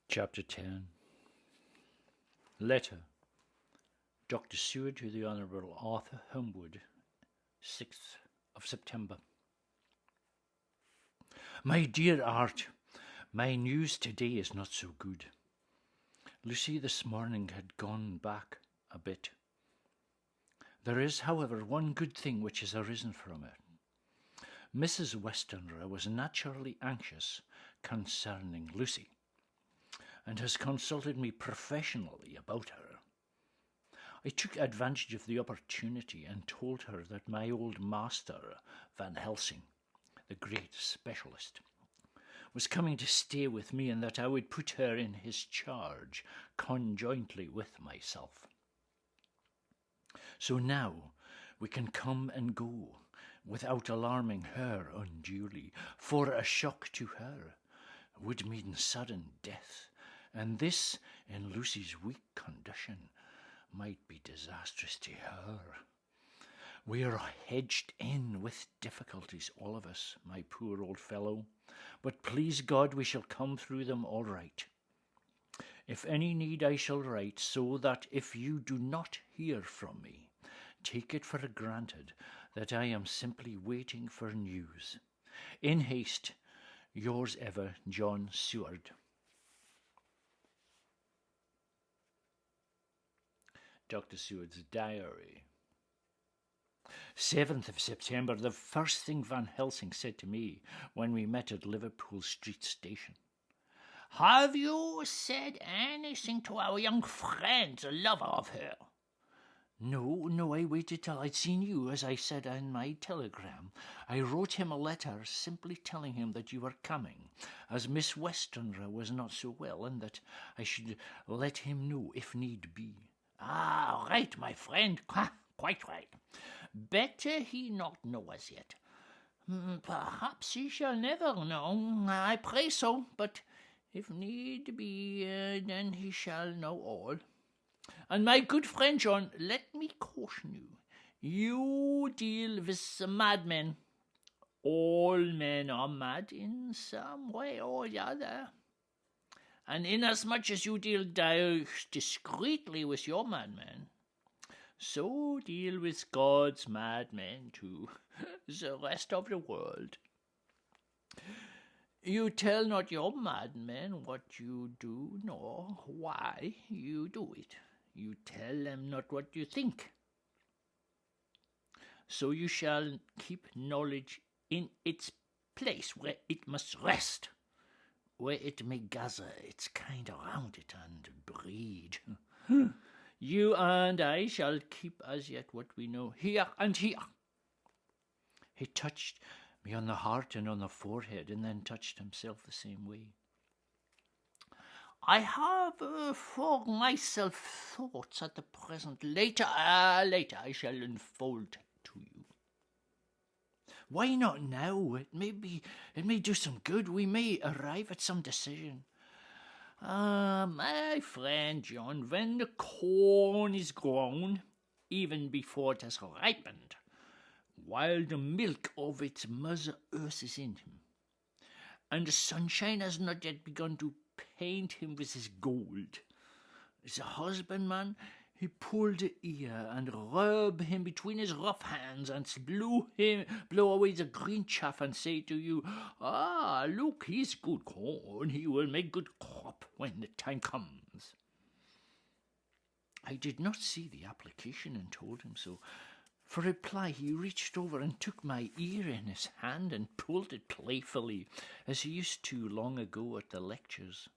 Chapter 10. Letter. Dr. Seward to the Honourable Arthur Homewood, 6th of September. My dear Art, my news today is not so good. Lucy this morning had gone back a bit. There is, however, one good thing which has arisen from it. Mrs. Westenra was naturally anxious concerning Lucy, and has consulted me professionally about her. I took advantage of the opportunity and told her that my old master, Van Helsing, the great specialist, was coming to stay with me, and that I would put her in his charge conjointly with myself. So now we can come and go without alarming her unduly, for a shock to her would mean sudden death, and this, in Lucy's weak condition, might be disastrous to her. We are hedged in with difficulties, all of us, my poor old fellow, but please God we shall come through them all right. If any need I shall write, so that if you do not hear from me, take it for granted that I am simply waiting for news. In haste, yours ever, John Seward. Dr. Seward's Diary. 7th of September, the first thing Van Helsing said to me when we met at Liverpool Street Station. Have you said anything to our young friend, the lover of her? No, I waited till I'd seen you, as I said in my telegram. I wrote him a letter simply telling him that you were coming, as Miss Westenra was not so well, and that I should let him know if need be. Ah, right, my friend, quite right. Better he not know as yet. Perhaps he shall never know, I pray so, but if need be, then he shall know all. And my good friend John, let me caution you, you deal with madmen. All men are mad in some way or the other. And inasmuch as you deal discreetly with your madmen, so deal with God's madmen too, the rest of the world. You tell not your madmen what you do, nor why you do it. You tell them not what you think. So you shall keep knowledge in its place where it must rest, where it may gather its kind around it and breed. You and I shall keep as yet what we know here and here. He touched me on the heart and on the forehead, and then touched himself the same way. I have for myself thoughts at the present. Later I shall unfold to you. Why not now? It may do some good. We may arrive at some decision. My friend John, when the corn is grown, even before it has ripened, while the milk of its mother earth is in him, and the sunshine has not yet begun to paint him with his gold, the husbandman, he pulled the ear and rubbed him between his rough hands and blow away the green chaff and say to you, look, he's good corn, he will make good crop when the time comes. I did not see the application and told him so. For reply, he reached over and took my ear in his hand and pulled it playfully, as he used to long ago at the lectures.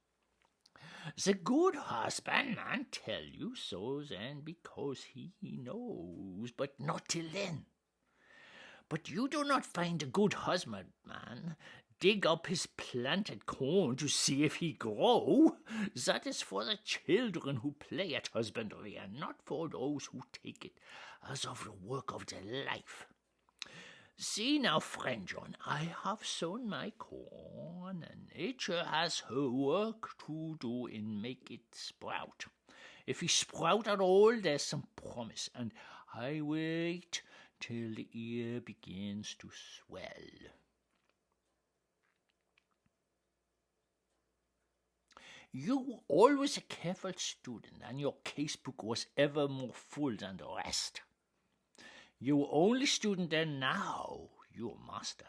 The good husbandman tell you so then because he knows, but not till then. But you do not find the good husbandman dig up his planted corn to see if he grow. That is for the children who play at husbandry, and not for those who take it as of the work of their life. See now, friend John, I have sown my corn, and nature has her work to do in make it sprout. If he sprout at all, there's some promise, and I wait till the ear begins to swell. You were always a careful student, and your casebook was ever more full than the rest. You were only student then, now you are master,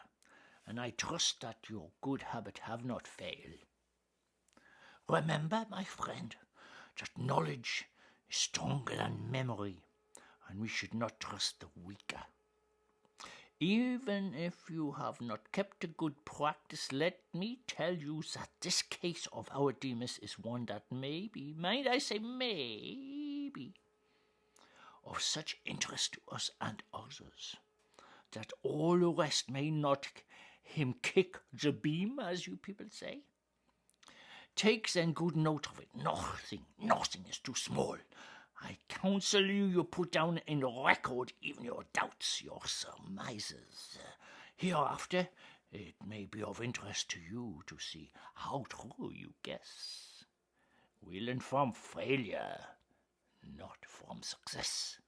and I trust that your good habit have not failed. Remember, my friend, that knowledge is stronger than memory, and we should not trust the weaker. Even if you have not kept a good practice, let me tell you that this case of our Demas is one that may be, mind I say may be, of such interest to us and others, that all the rest may not him kick the beam, as you people say. Take then good note of it. Nothing is too small. I counsel you put down in record even your doubts, your surmises. Hereafter, it may be of interest to you to see how true you guess. We learn from failure, not from success.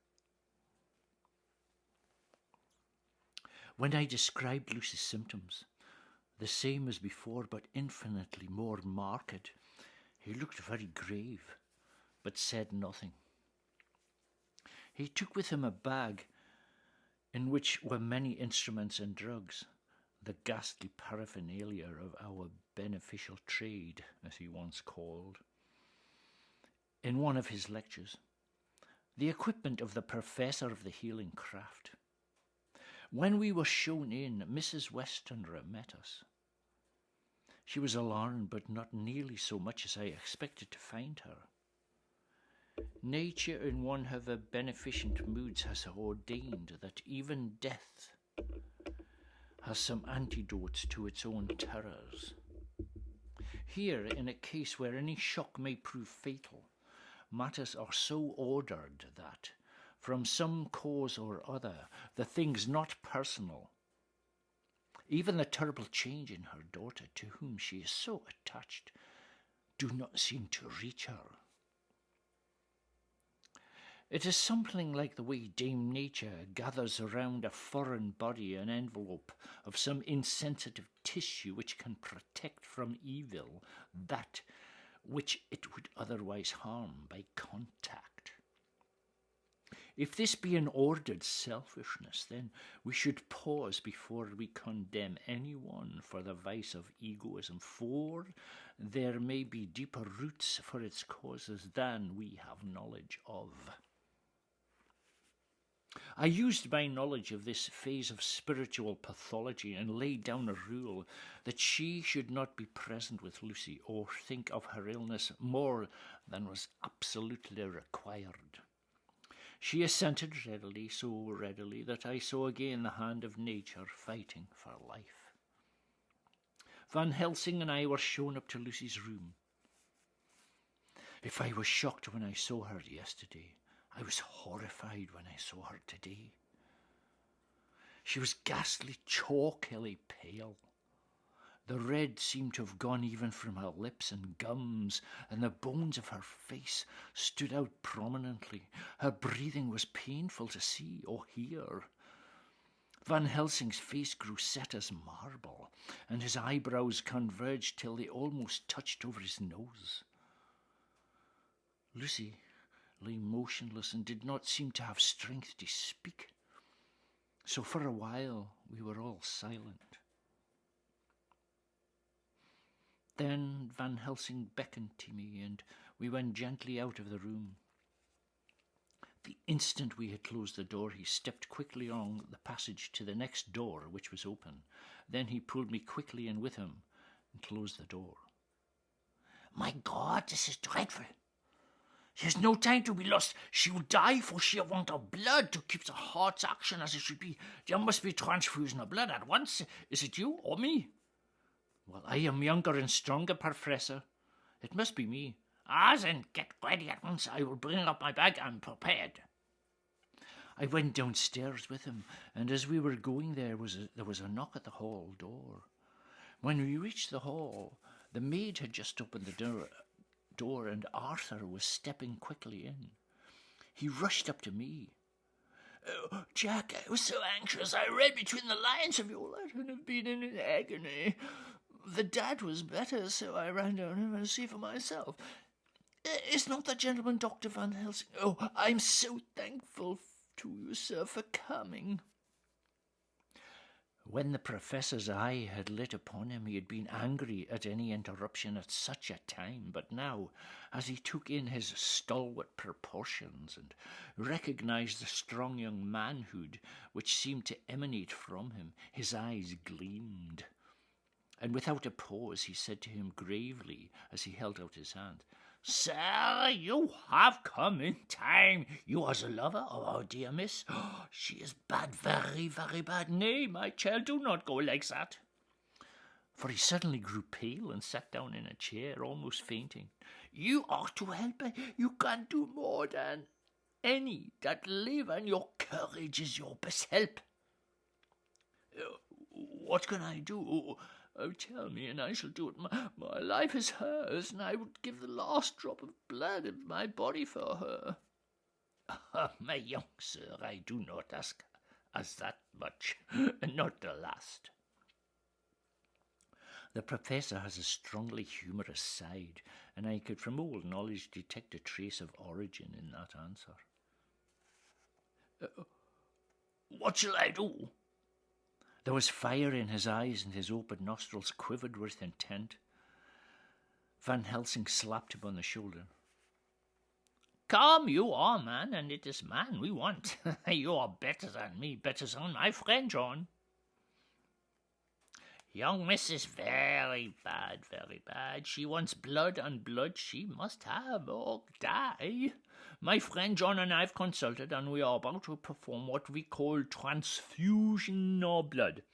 When I described Lucy's symptoms, the same as before but infinitely more marked, he looked very grave, but said nothing. He took with him a bag in which were many instruments and drugs, the ghastly paraphernalia of our beneficial trade, as he once called. In one of his lectures, the equipment of the professor of the healing craft. When we were shown in, Mrs. Westenra met us. She was alarmed, but not nearly so much as I expected to find her. Nature in one of her beneficent moods has ordained that even death has some antidotes to its own terrors. Here, in a case where any shock may prove fatal, matters are so ordered that, from some cause or other, the things not personal, even the terrible change in her daughter, to whom she is so attached, do not seem to reach her. It is something like the way Dame Nature gathers around a foreign body an envelope of some insensitive tissue which can protect from evil that which it would otherwise harm by contact. If this be an ordered selfishness, then we should pause before we condemn anyone for the vice of egoism, for there may be deeper roots for its causes than we have knowledge of. I used my knowledge of this phase of spiritual pathology and laid down a rule that she should not be present with Lucy or think of her illness more than was absolutely required. She assented readily, so readily that I saw again the hand of nature fighting for life. Van Helsing and I were shown up to Lucy's room. If I was shocked when I saw her yesterday, I was horrified when I saw her today. She was ghastly, chalkily pale. The red seemed to have gone even from her lips and gums, and the bones of her face stood out prominently. Her breathing was painful to see or hear. Van Helsing's face grew set as marble, and his eyebrows converged till they almost touched over his nose. Lucy lay motionless and did not seem to have strength to speak. So for a while we were all silent. Then Van Helsing beckoned to me, and we went gently out of the room. The instant we had closed the door, he stepped quickly along the passage to the next door, which was open. Then he pulled me quickly in with him and closed the door. "My God, this is dreadful. There's no time to be lost. She will die for sheer want of blood to keep the heart's action as it should be. There must be transfusion of blood at once. Is it you or me?" "Well, I am younger and stronger, Professor. It must be me." "Ah, then get ready at once. I will bring up my bag and prepared." I went downstairs with him, and as we were going there was a knock at the hall door. When we reached the hall, the maid had just opened the door, and Arthur was stepping quickly in. He rushed up to me. "Oh, Jack, I was so anxious. I read between the lines of your letter and have been in agony. The dad was better, so I ran down to see for myself. Is not the gentleman Dr. Van Helsing? Oh, I'm so thankful to you, sir, for coming." When the professor's eye had lit upon him, he had been angry at any interruption at such a time, but now, as he took in his stalwart proportions and recognized the strong young manhood which seemed to emanate from him, his eyes gleamed. And without a pause he said to him gravely as he held out his hand, "Sir, you have come in time. You are the lover of our dear miss. Oh, she is bad, very, very bad. Nay, my child, do not go like that." For he suddenly grew pale and sat down in a chair, almost fainting. "You are to help her. You can do more than any that live, and your courage is your best help." "What can I do? Oh, tell me, and I shall do it. My life is hers, and I would give the last drop of blood of my body for her." "My young sir, I do not ask as that much, not the last." The professor has a strongly humorous side, and I could from old knowledge detect a trace of origin in that answer. "What shall I do?" There was fire in his eyes, and his open nostrils quivered with intent. Van Helsing slapped him on the shoulder. "Come, you are man, and it is man we want. You are better than me, better than my friend John. Young miss is very bad, very bad. She wants blood, and blood she must have, or die. My friend John and I have consulted, and we are about to perform what we call transfusion of blood,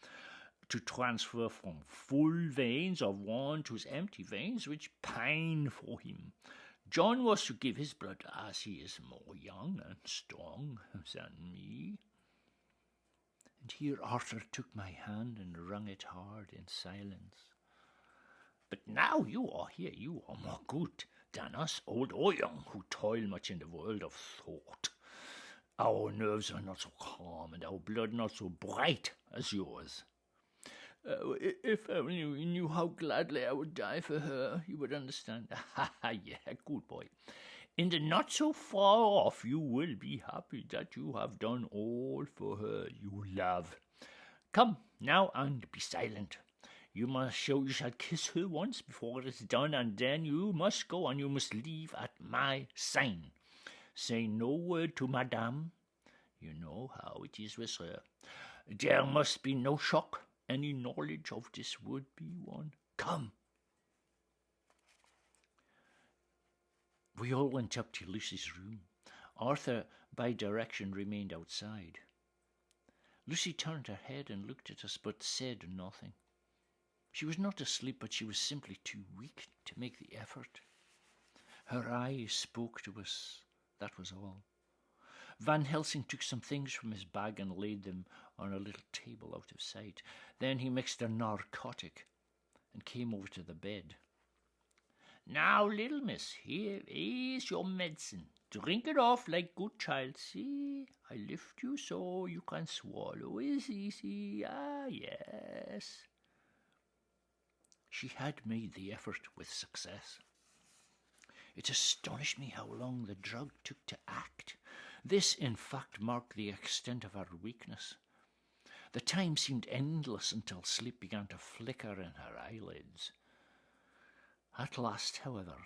to transfer from full veins of one to empty veins, which pine for him. John was to give his blood, as he is more young and strong than me." And here Arthur took my hand and wrung it hard in silence. "But now you are here, you are more good than us, old or young, who toil much in the world of thought. Our nerves are not so calm, and our blood not so bright as yours. If only you knew how gladly I would die for her, you would understand." "Yeah, good boy. In the not so far off you will be happy that you have done all for her you love. Come now and be silent. You shall kiss her once before it is done, and then you must go, and you must leave at my sign. Say no word to Madame. You know how it is with her. There must be no shock. Any knowledge of this would be one. Come." We all went up to Lucy's room. Arthur, by direction, remained outside. Lucy turned her head and looked at us, but said nothing. She was not asleep, but she was simply too weak to make the effort. Her eyes spoke to us, that was all. Van Helsing took some things from his bag and laid them on a little table out of sight. Then he mixed a narcotic and came over to the bed. "Now, little miss, here is your medicine. Drink it off like good child. See, I lift you so you can swallow is easy. Ah, yes." She had made the effort with success. It astonished me how long the drug took to act. This, in fact, marked the extent of her weakness. The time seemed endless until sleep began to flicker in her eyelids. At last, however,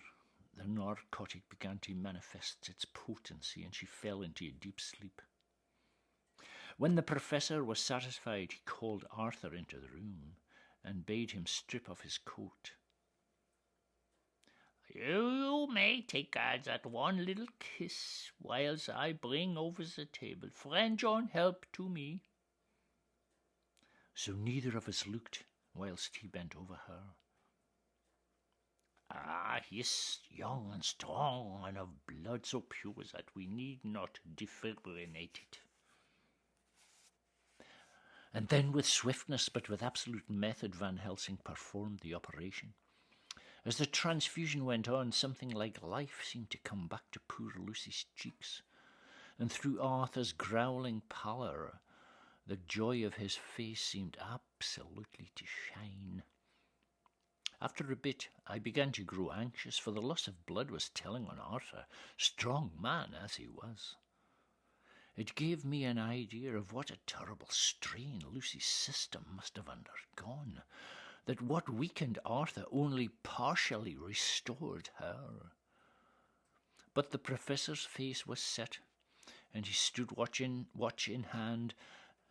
the narcotic began to manifest its potency, and she fell into a deep sleep. When the professor was satisfied, he called Arthur into the room and bade him strip off his coat. "You may take that one little kiss whilst I bring over the table. Friend John, help to me." So neither of us looked whilst he bent over her. "Ah, he is young and strong, and of blood so pure that we need not defibrillate it. And then with swiftness but with absolute method Van Helsing performed the operation. As the transfusion went on, something like life seemed to come back to poor Lucy's cheeks, and through Arthur's growling pallor, the joy of his face seemed absolutely to shine. After a bit, I began to grow anxious, for the loss of blood was telling on Arthur, strong man as he was. It gave me an idea of what a terrible strain Lucy's system must have undergone, that what weakened Arthur only partially restored her. But the professor's face was set, and he stood watch in hand,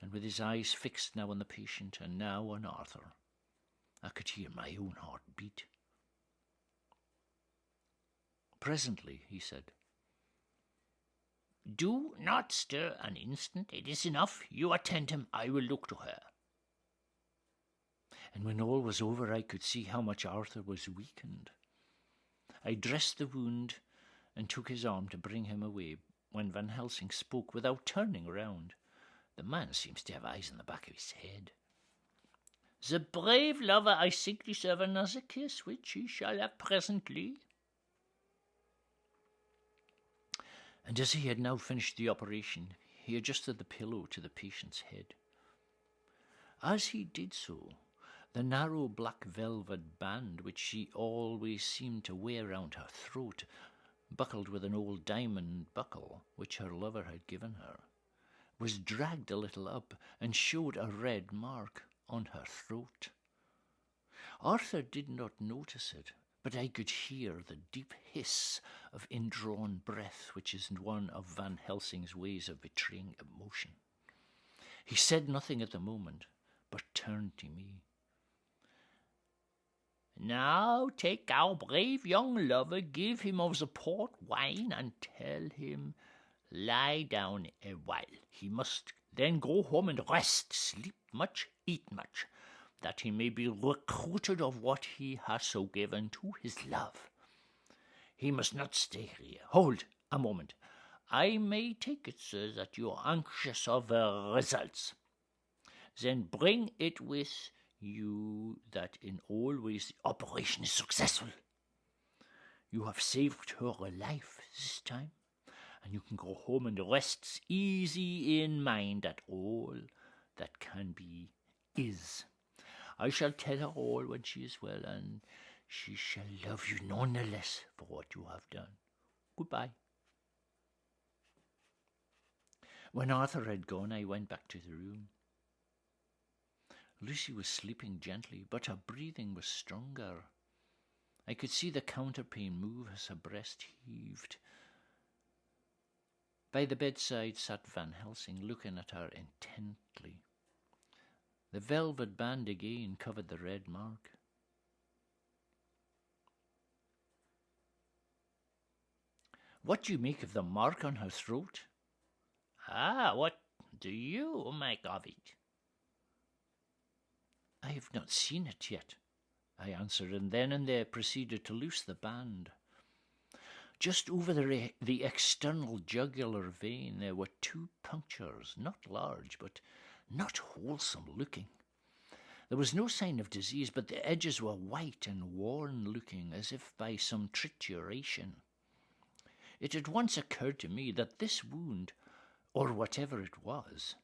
and with his eyes fixed now on the patient and now on Arthur. I could hear my own heart beat. Presently, he said, "Do not stir an instant. It is enough. You attend him. I will look to her." And when all was over, I could see how much Arthur was weakened. I dressed the wound and took his arm to bring him away, when Van Helsing spoke without turning round. The man seems to have eyes in the back of his head. "The brave lover, I think, deserve another kiss, which he shall have presently." And as he had now finished the operation, he adjusted the pillow to the patient's head. As he did so, the narrow black velvet band which she always seemed to wear round her throat, buckled with an old diamond buckle which her lover had given her, was dragged a little up and showed a red mark on her throat. Arthur did not notice it, but I could hear the deep hiss of indrawn breath, which is one of Van Helsing's ways of betraying emotion. He said nothing at the moment, but turned to me. "Now take our brave young lover, give him of the port wine, and tell him, lie down a while. He must then go home and rest, sleep much, eat much, that he may be recruited of what he has so given to his love. He must not stay here. Hold a moment. I may take it, sir, that you are anxious of results. Then bring it with you that in all ways the operation is successful. You have saved her life this time, and you can go home and rest easy in mind that all that can be is. I shall tell her all when she is well, and she shall love you none the less for what you have done. Goodbye." When Arthur had gone, I went back to the room. Lucy was sleeping gently, but her breathing was stronger. I could see the counterpane move as her breast heaved. By the bedside sat Van Helsing, looking at her intently. The velvet band again covered the red mark. "What do you make of the mark on her throat?" "Ah, what do you make of it?" "I have not seen it yet," I answered, and then and there proceeded to loose the band. Just over the external jugular vein there were 2 punctures, not large, but not wholesome looking. There was no sign of disease, but the edges were white and worn-looking, as if by some trituration. It at once occurred to me that this wound, or whatever it was,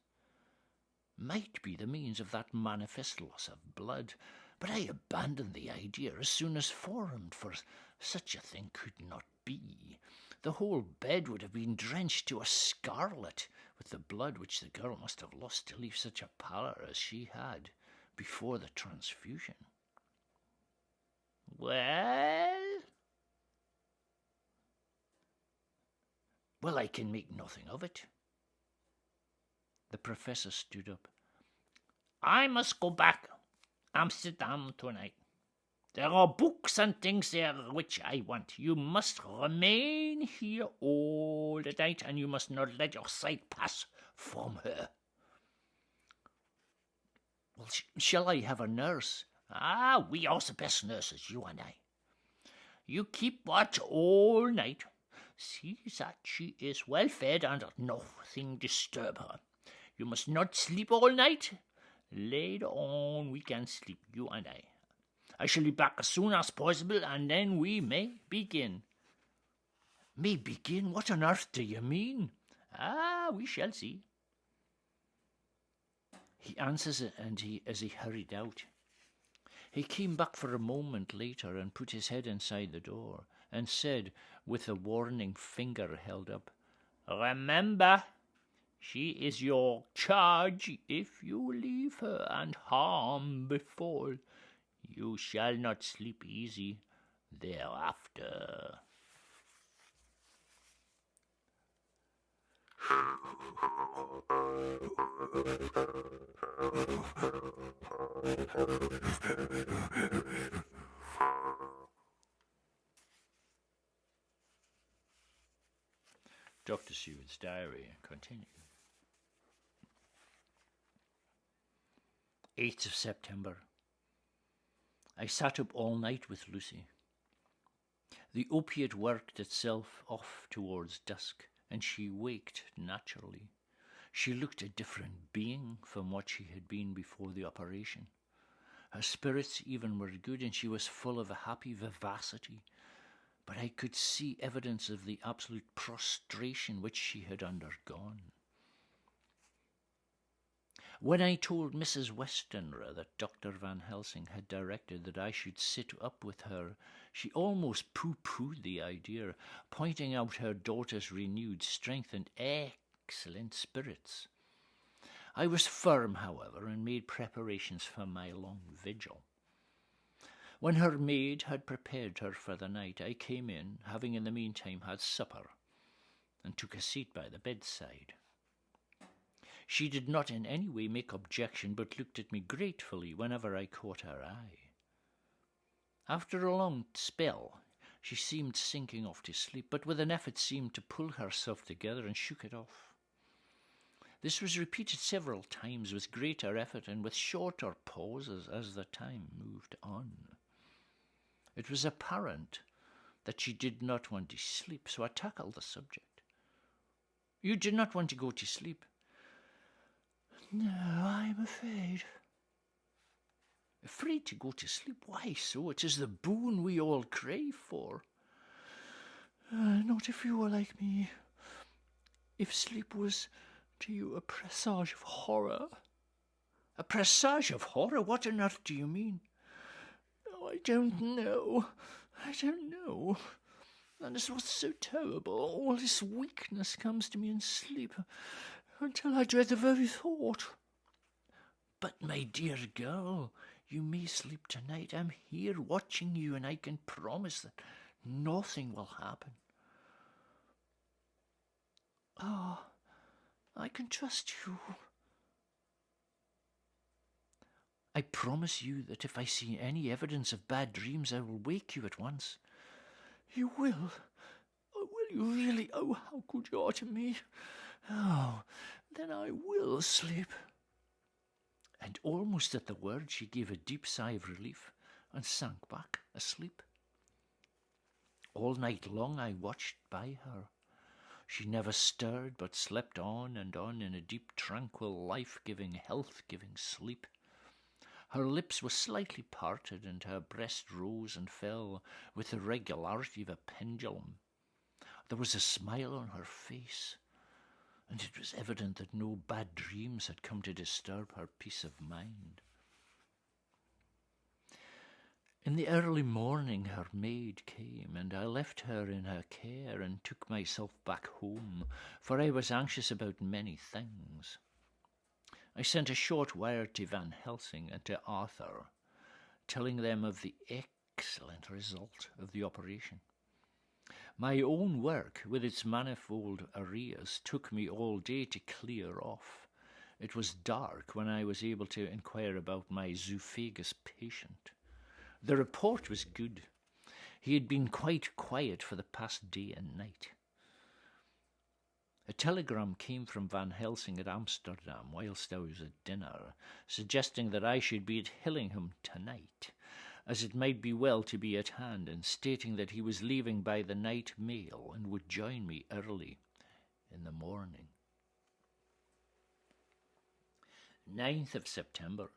might be the means of that manifest loss of blood, but I abandoned the idea as soon as formed, for such a thing could not be. The whole bed would have been drenched to a scarlet with the blood which the girl must have lost to leave such a pallor as she had before the transfusion. "Well?" "Well, I can make nothing of it." The professor stood up. "I must go back Amsterdam tonight. There are books and things there which I want. You must remain here all the night, and you must not let your sight pass from her." "Well, shall I have a nurse?" "Ah, we are the best nurses, you and I. You keep watch all night. See that she is well fed and nothing disturb her. You must not sleep all night, Later on we can sleep, you and I. I shall be back as soon as possible, and then we may begin. May begin? What on earth do you mean? Ah, we shall see. He answers it, and as he hurried out. He came back for a moment later and put his head inside the door and said, with a warning finger held up, "Remember, she is your charge. If you leave her and harm befall, you shall not sleep easy thereafter." Dr. Seward's diary continued. 8th of September. I sat up all night with Lucy. The opiate worked itself off towards dusk, and she waked naturally. She looked a different being from what she had been before the operation. Her spirits even were good, and she was full of a happy vivacity, but I could see evidence of the absolute prostration which she had undergone. When I told Mrs. Westenra that Dr. Van Helsing had directed that I should sit up with her, she almost pooh-poohed the idea, pointing out her daughter's renewed strength and excellent spirits. I was firm, however, and made preparations for my long vigil. When her maid had prepared her for the night, I came in, having in the meantime had supper, and took a seat by the bedside. She did not in any way make objection, but looked at me gratefully whenever I caught her eye. After a long spell, she seemed sinking off to sleep, but with an effort seemed to pull herself together and shook it off. This was repeated several times with greater effort and with shorter pauses as the time moved on. It was apparent that she did not want to sleep, so I tackled the subject. "You did not want to go to sleep?" "No, I'm afraid." "Afraid to go to sleep? Why so? It is the boon we all crave for." "Not if you were like me. If sleep was to you a presage of horror." "A presage of horror? What on earth do you mean?" "Oh, I don't know. That is what's so terrible. All this weakness comes to me in sleep, until I dread the very thought." "But, my dear girl, you may sleep tonight. I'm here watching you, and I can promise that nothing will happen." "Oh, I can trust you." "I promise you that if I see any evidence of bad dreams, I will wake you at once." "You will? Oh, will you really? Oh, how good you are to me. Oh, then I will sleep." And almost at the word she gave a deep sigh of relief and sank back asleep. All night long I watched by her. She never stirred, but slept on and on in a deep, tranquil, life-giving, health-giving sleep. Her lips were slightly parted, and her breast rose and fell with the regularity of a pendulum. There was a smile on her face, and it was evident that no bad dreams had come to disturb her peace of mind. In the early morning her maid came, and I left her in her care and took myself back home, for I was anxious about many things. I sent a short wire to Van Helsing and to Arthur, telling them of the excellent result of the operation. My own work, with its manifold arrears, took me all day to clear off. It was dark when I was able to inquire about my zoophagous patient. The report was good. He had been quite quiet for the past day and night. A telegram came from Van Helsing at Amsterdam whilst I was at dinner, suggesting that I should be at Hillingham tonight, as it might be well to be at hand, and stating that he was leaving by the night mail and would join me early in the morning. 9th of September.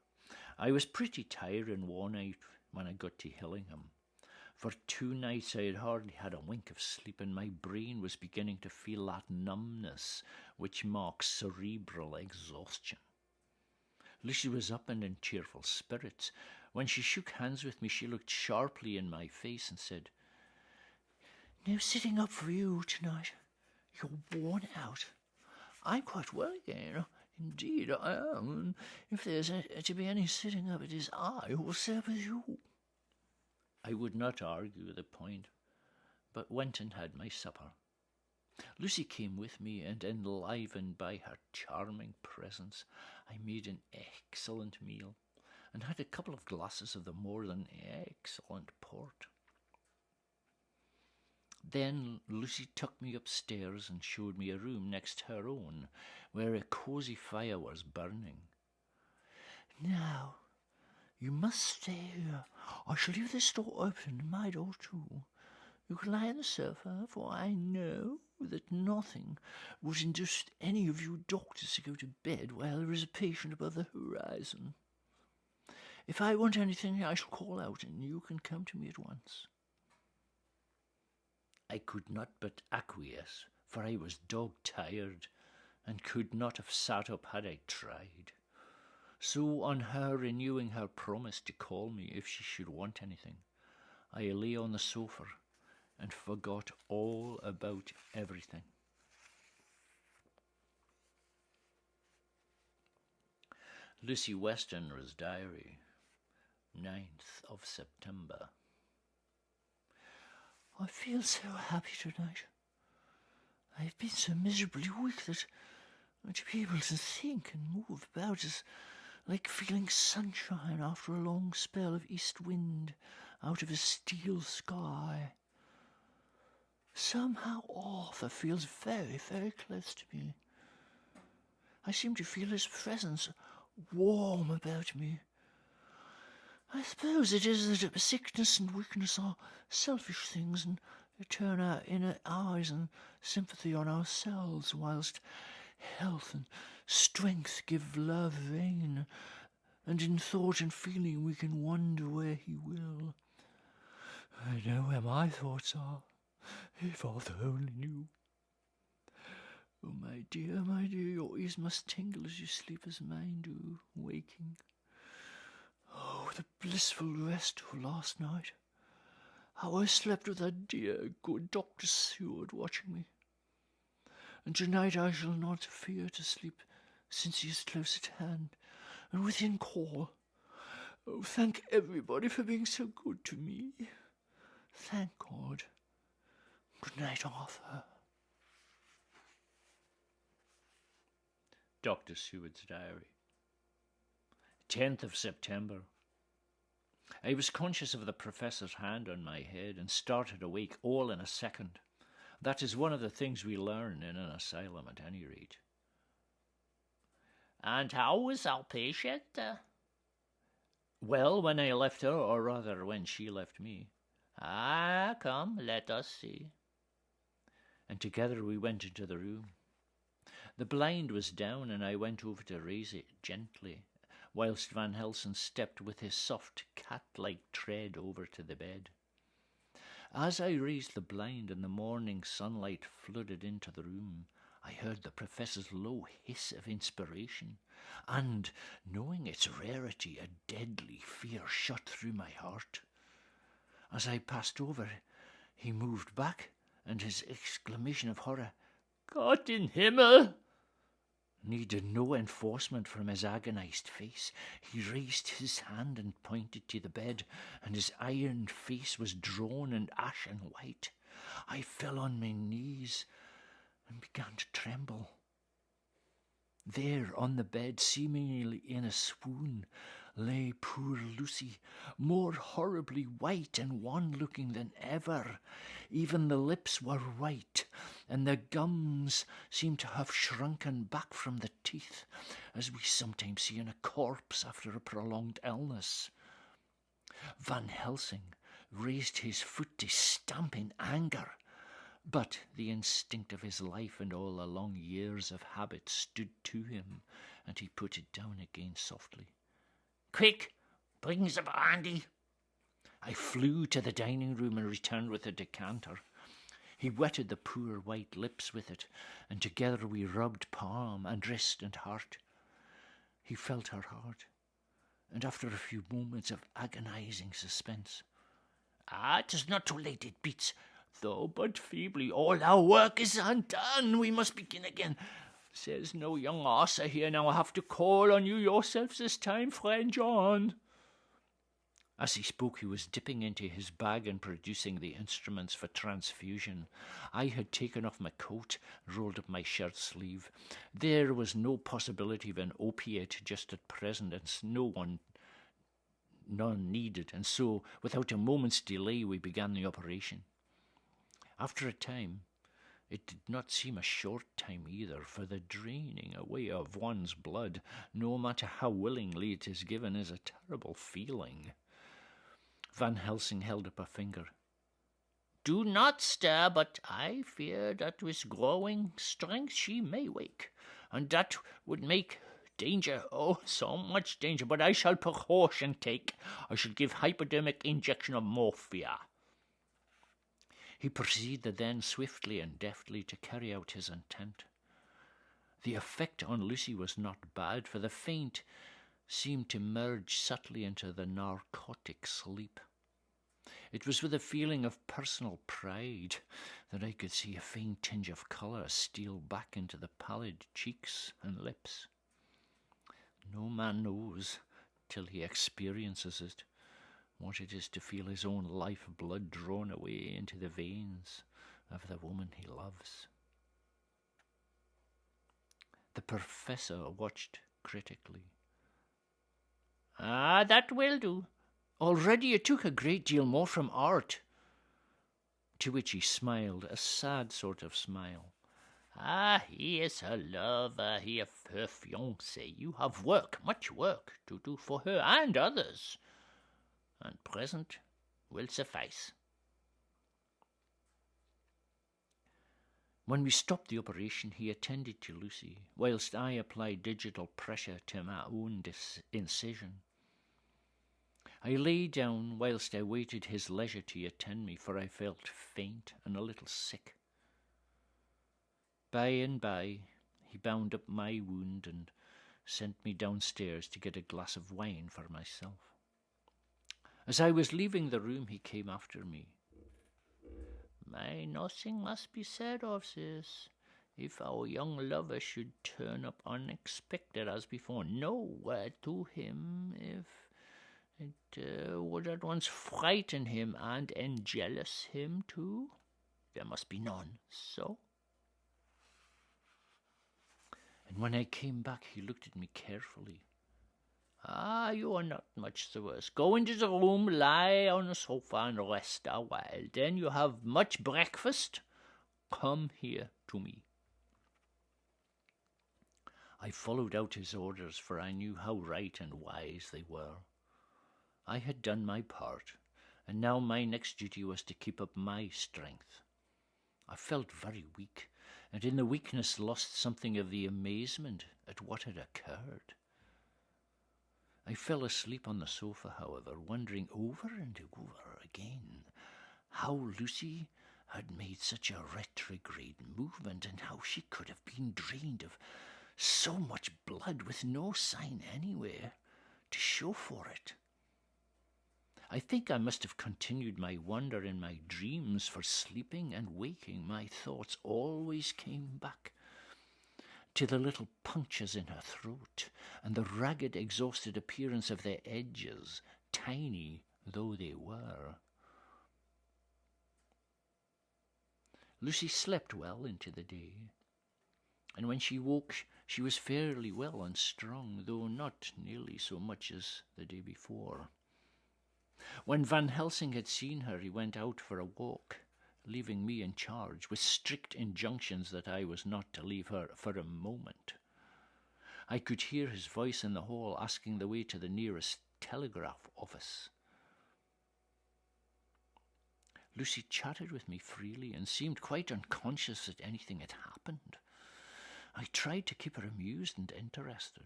I was pretty tired and worn out when I got to Hillingham. For 2 nights I had hardly had a wink of sleep, and my brain was beginning to feel that numbness which marks cerebral exhaustion. Lucy was up and in cheerful spirits. When she shook hands with me, she looked sharply in my face and said, "No sitting up for you tonight. You're worn out. I'm quite well again. Indeed I am, and if there's to be any sitting up, it is I who will sit up with you." I would not argue the point, but went and had my supper. Lucy came with me, and enlivened by her charming presence, I made an excellent meal, and had a couple of glasses of the more than excellent port. Then Lucy took me upstairs and showed me a room next her own, where a cosy fire was burning. "Now, you must stay here. I shall leave this door open and my door too. You can lie on the sofa, for I know that nothing would induce any of you doctors to go to bed while there is a patient above the horizon. If I want anything, I shall call out, and you can come to me at once." I could not but acquiesce, for I was dog-tired, and could not have sat up had I tried. So, on her renewing her promise to call me if she should want anything, I lay on the sofa and forgot all about everything. Lucy Westenra's diary, 9th of September. I feel so happy tonight. I have been so miserably weak that to be able to think and move about is like feeling sunshine after a long spell of east wind out of a steel sky. Somehow Arthur feels very, very close to me. I seem to feel his presence warm about me. I suppose it is that sickness and weakness are selfish things, and they turn our inner eyes and sympathy on ourselves, whilst health and strength give love vein, and in thought and feeling we can wander where he will. I know where my thoughts are, if Arthur only knew. Oh, my dear, your ears must tingle as you sleep as mine do, waking. Oh, the blissful rest of last night. How I slept with that dear, good Dr. Seward watching me. And tonight I shall not fear to sleep, since he is close at hand and within call. Oh, thank everybody for being so good to me. Thank God. Good night, Arthur. Dr. Seward's diary. 10th of September. I was conscious of the professor's hand on my head and started awake all in a second. That is one of the things we learn in an asylum at any rate. "And how was our patient?" "Well, when I left her, or rather when she left me." "Ah, come, let us see." And together we went into the room. The blind was down, and I went over to raise it gently, whilst Van Helsing stepped with his soft cat-like tread over to the bed. As I raised the blind and the morning sunlight flooded into the room, I heard the professor's low hiss of inspiration, and, knowing its rarity, a deadly fear shot through my heart. As I passed over, he moved back, and his exclamation of horror, "Gott in Himmel!" needed no enforcement from his agonized face. He raised his hand and pointed to the bed, and his iron face was drawn and ashen white. I fell on my knees and began to tremble. There on the bed, seemingly in a swoon, lay poor Lucy, more horribly white and wan-looking than ever. Even the lips were white, and the gums seemed to have shrunken back from the teeth, as we sometimes see in a corpse after a prolonged illness. Van Helsing raised his foot to stamp in anger, But the instinct of his life and all the long years of habit stood to him, and he put it down again softly. "Quick, bring the brandy." I flew to the dining room and returned with a decanter. He wetted the poor white lips with it, and together we rubbed palm and wrist and heart. He felt her heart, and after a few moments of agonizing suspense, "'Tis not too late, it beats, though but feebly. All our work is undone. We must begin again. Says no young Arthur here. Now I have to call on you yourself this time, friend John." As he spoke, he was dipping into his bag and producing the instruments for transfusion. I had taken off my coat and rolled up my shirt sleeve. There was no possibility of an opiate just at present, and none needed, and so, without a moment's delay, we began the operation. After a time, it did not seem a short time either, for the draining away of one's blood, no matter how willingly it is given, is a terrible feeling. Van Helsing held up a finger. "Do not stir, but I fear that with growing strength she may wake, and that would make danger, oh, so much danger, but I shall precaution take. I shall give hypodermic injection of morphia." He proceeded then swiftly and deftly to carry out his intent. The effect on Lucy was not bad, for the faint seemed to merge subtly into the narcotic sleep. It was with a feeling of personal pride that I could see a faint tinge of colour steal back into the pallid cheeks and lips. No man knows, till he experiences it, what it is to feel his own life blood drawn away into the veins of the woman he loves. The professor watched critically. "That will do. Already you took a great deal more from art." To which he smiled, a sad sort of smile. He is her lover, he of her fiancé. You have work, much work, to do for her and others, and present will suffice." When we stopped the operation, he attended to Lucy, whilst I applied digital pressure to my own incision. I lay down whilst I waited his leisure to attend me, for I felt faint and a little sick. By and by, he bound up my wound and sent me downstairs to get a glass of wine for myself. As I was leaving the room, he came after me. "Nothing must be said of this. If our young lover should turn up unexpected as before, no word to him. If it would at once frighten him and enjealous him too, there must be none. So?" And when I came back, he looked at me carefully. You are not much the worse. Go into the room, lie on the sofa and rest a while. Then you have much breakfast. Come here to me." I followed out his orders, for I knew how right and wise they were. I had done my part, and now my next duty was to keep up my strength. I felt very weak, and in the weakness lost something of the amazement at what had occurred. I fell asleep on the sofa, however, wondering over and over again how Lucy had made such a retrograde movement, and how she could have been drained of so much blood with no sign anywhere to show for it. I think I must have continued my wonder in my dreams, for sleeping and waking my thoughts always came back to the little punctures in her throat and the ragged, exhausted appearance of their edges, tiny though they were. Lucy slept well into the day, and when she woke she was fairly well and strong, though not nearly so much as the day before. When Van Helsing had seen her, he went out for a walk, leaving me in charge, with strict injunctions that I was not to leave her for a moment. I could hear his voice in the hall asking the way to the nearest telegraph office. Lucy chatted with me freely and seemed quite unconscious that anything had happened. I tried to keep her amused and interested.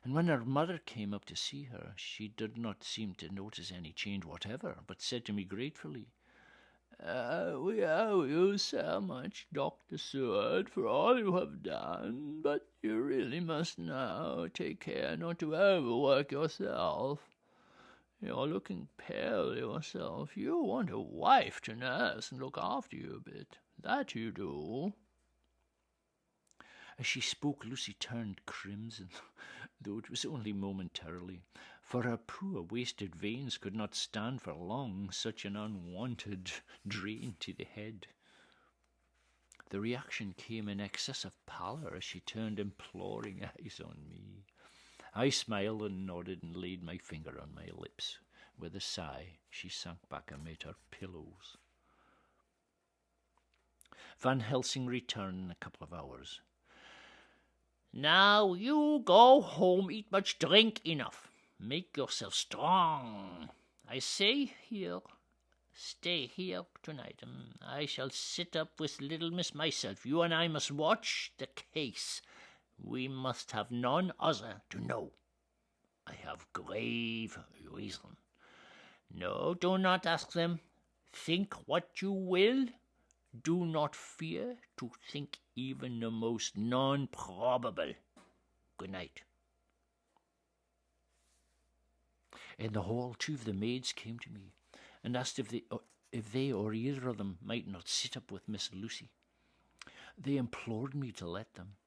And when her mother came up to see her, she did not seem to notice any change whatever, but said to me gratefully, "We owe you so much, Dr. Seward, for all you have done, but you really must now take care not to overwork yourself. You're looking pale yourself. You want a wife to nurse and look after you a bit. That you do." As she spoke, Lucy turned crimson, though it was only momentarily, for her poor wasted veins could not stand for long such an unwanted drain to the head. The reaction came in excessive pallor as she turned imploring eyes on me. I smiled and nodded and laid my finger on my lips. With a sigh, she sank back amid her pillows. Van Helsing returned in a couple of hours. "Now you go home, eat much, drink enough. Make yourself strong. I say here, stay here tonight. I shall sit up with little miss myself. You and I must watch the case. We must have none other to know. I have grave reason. No, do not ask them. Think what you will. Do not fear to think even the most non-probable. Good night." In the hall, two of the maids came to me and asked if they or either of them might not sit up with Miss Lucy. They implored me to let them,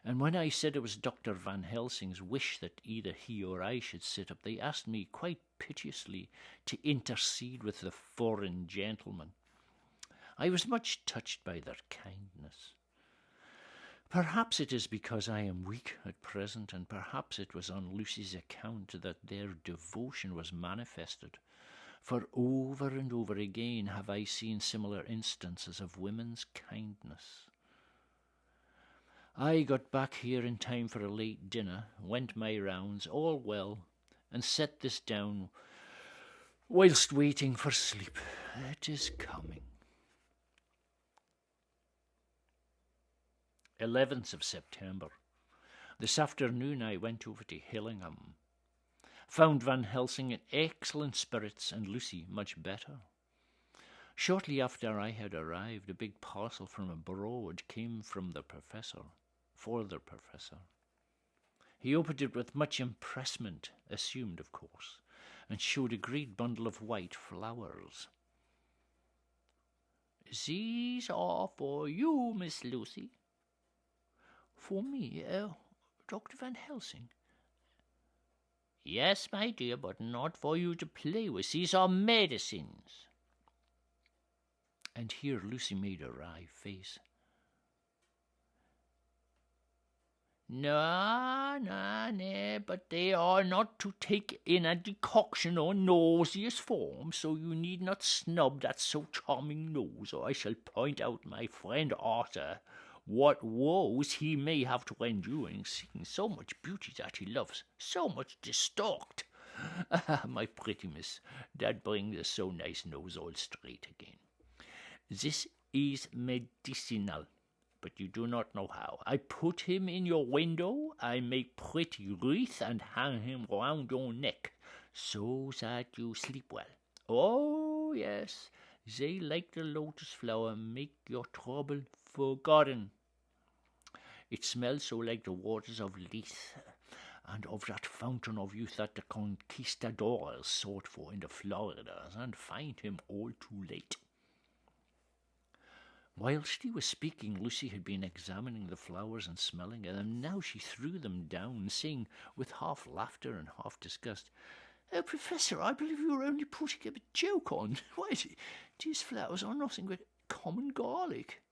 and when I said it was Dr. Van Helsing's wish that either he or I should sit up, they asked me quite piteously to intercede with the foreign gentleman. I was much touched by their kindness. Perhaps it is because I am weak at present, and perhaps it was on Lucy's account that their devotion was manifested, for over and over again have I seen similar instances of women's kindness. I got back here in time for a late dinner, went my rounds, all well, and set this down whilst waiting for sleep. It is coming. 11th of September. This afternoon I went over to Hillingham. Found Van Helsing in excellent spirits and Lucy much better. Shortly after I had arrived, a big parcel from abroad came from the professor, for the professor. He opened it with much impressment, assumed of course, and showed a great bundle of white flowers. "These are for you, Miss Lucy." "For me, Dr. Van Helsing?" "Yes, my dear, but not for you to play with. These are medicines." And here Lucy made a wry face. No, but they are not to take in a decoction or nauseous form, so you need not snub that so charming nose, or I shall point out my friend Arthur what woes he may have to endure in seeing so much beauty that he loves, so much distorted. Ah, my pretty miss, that brings a so nice nose all straight again. This is medicinal, but you do not know how. I put him in your window, I make pretty wreath and hang him round your neck, so that you sleep well. Oh, yes, they, like the lotus flower, make your trouble forgotten. It smells so like the waters of Lethe, and of that fountain of youth that the conquistadors sought for in the Floridas, and find him all too late. Whilst he was speaking, Lucy had been examining the flowers and smelling at them. Now she threw them down, saying with half laughter and half disgust, "Oh, Professor, I believe you were only putting a joke on. Why, these flowers are nothing but common garlic."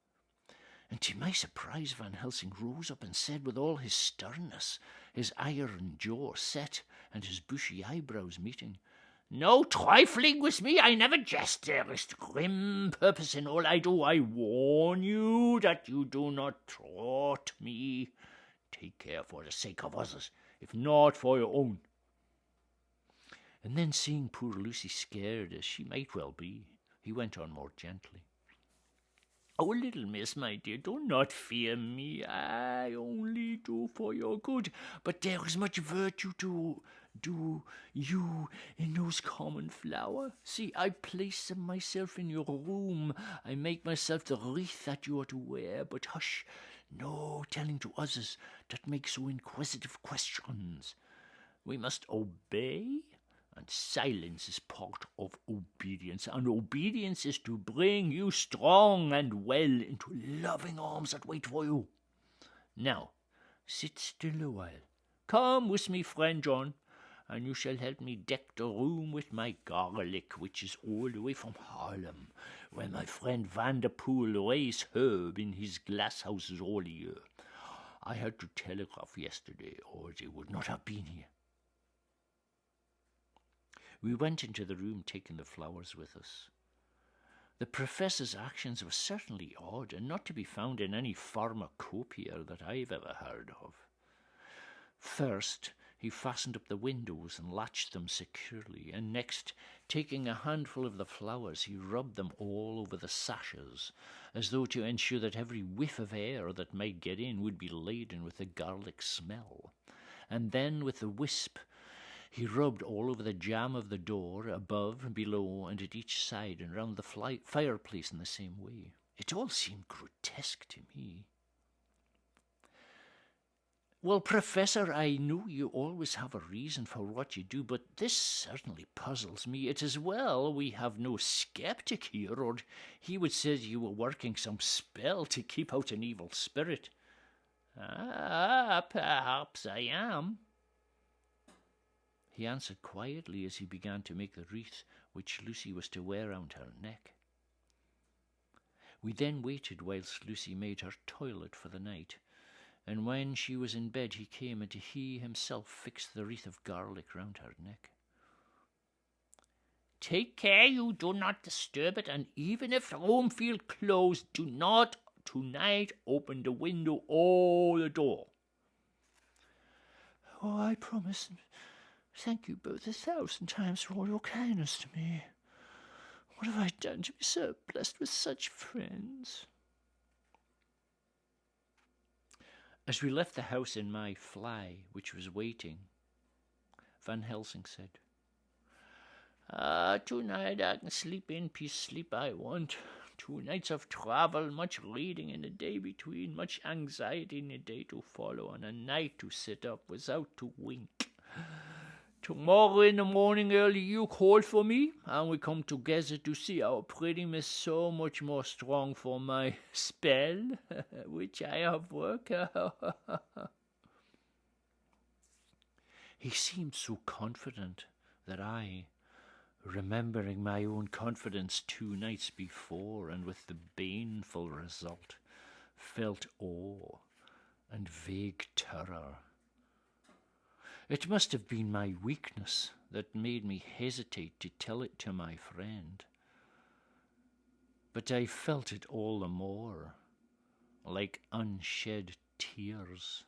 And to my surprise, Van Helsing rose up and said with all his sternness, his iron jaw set and his bushy eyebrows meeting, "No trifling with me, I never jest. There is grim purpose in all I do. I warn you that you do not thwart me. Take care for the sake of others, if not for your own." And then, seeing poor Lucy scared, as she might well be, He went on more gently. "Oh, little miss, my dear, do not fear me. I only do for your good. But there is much virtue to do you in those common flower. See, I place them myself in your room. I make myself the wreath that you are to wear. But hush, no telling to others that make so inquisitive questions. We must obey, and silence is part of obedience, and obedience is to bring you strong and well into loving arms that wait for you. Now, sit still a while. Come with me, friend John, and you shall help me deck the room with my garlic, which is all the way from Harlem, where my friend Vanderpool raised herb in his glass houses all year. I had to telegraph yesterday, or they would not have been here." We went into the room, taking the flowers with us. The professor's actions were certainly odd, and not to be found in any pharmacopoeia that I've ever heard of. First, he fastened up the windows and latched them securely, and next, taking a handful of the flowers, he rubbed them all over the sashes, as though to ensure that every whiff of air that might get in would be laden with the garlic smell. And then, with the wisp, he rubbed all over the jamb of the door, above, below, and at each side, and round the fireplace in the same way. It all seemed grotesque to me. "Well, Professor, I know you always have a reason for what you do, but this certainly puzzles me. It is well we have no skeptic here, or he would say you were working some spell to keep out an evil spirit." "Ah, perhaps I am," he answered quietly as he began to make the wreath which Lucy was to wear round her neck. We then waited whilst Lucy made her toilet for the night, and when she was in bed he came and he himself fixed the wreath of garlic round her neck. "Take care you do not disturb it, and even if the room feel closed, do not tonight open the window or the door." "Oh, I promise. Thank you both 1,000 times for all your kindness to me. What have I done to be so blessed with such friends?" As we left the house in my fly, which was waiting, Van Helsing said, "Tonight I can sleep in peace, sleep I want. 2 nights of travel, much reading in the day between, much anxiety in the day to follow, and a night to sit up without to wink. Tomorrow in the morning early you call for me, and we come together to see our pretty miss so much more strong for my spell, which I have worked." He seemed so confident that I, remembering my own confidence 2 nights before, and with the baneful result, felt awe and vague terror. It must have been my weakness that made me hesitate to tell it to my friend. But I felt it all the more, like unshed tears.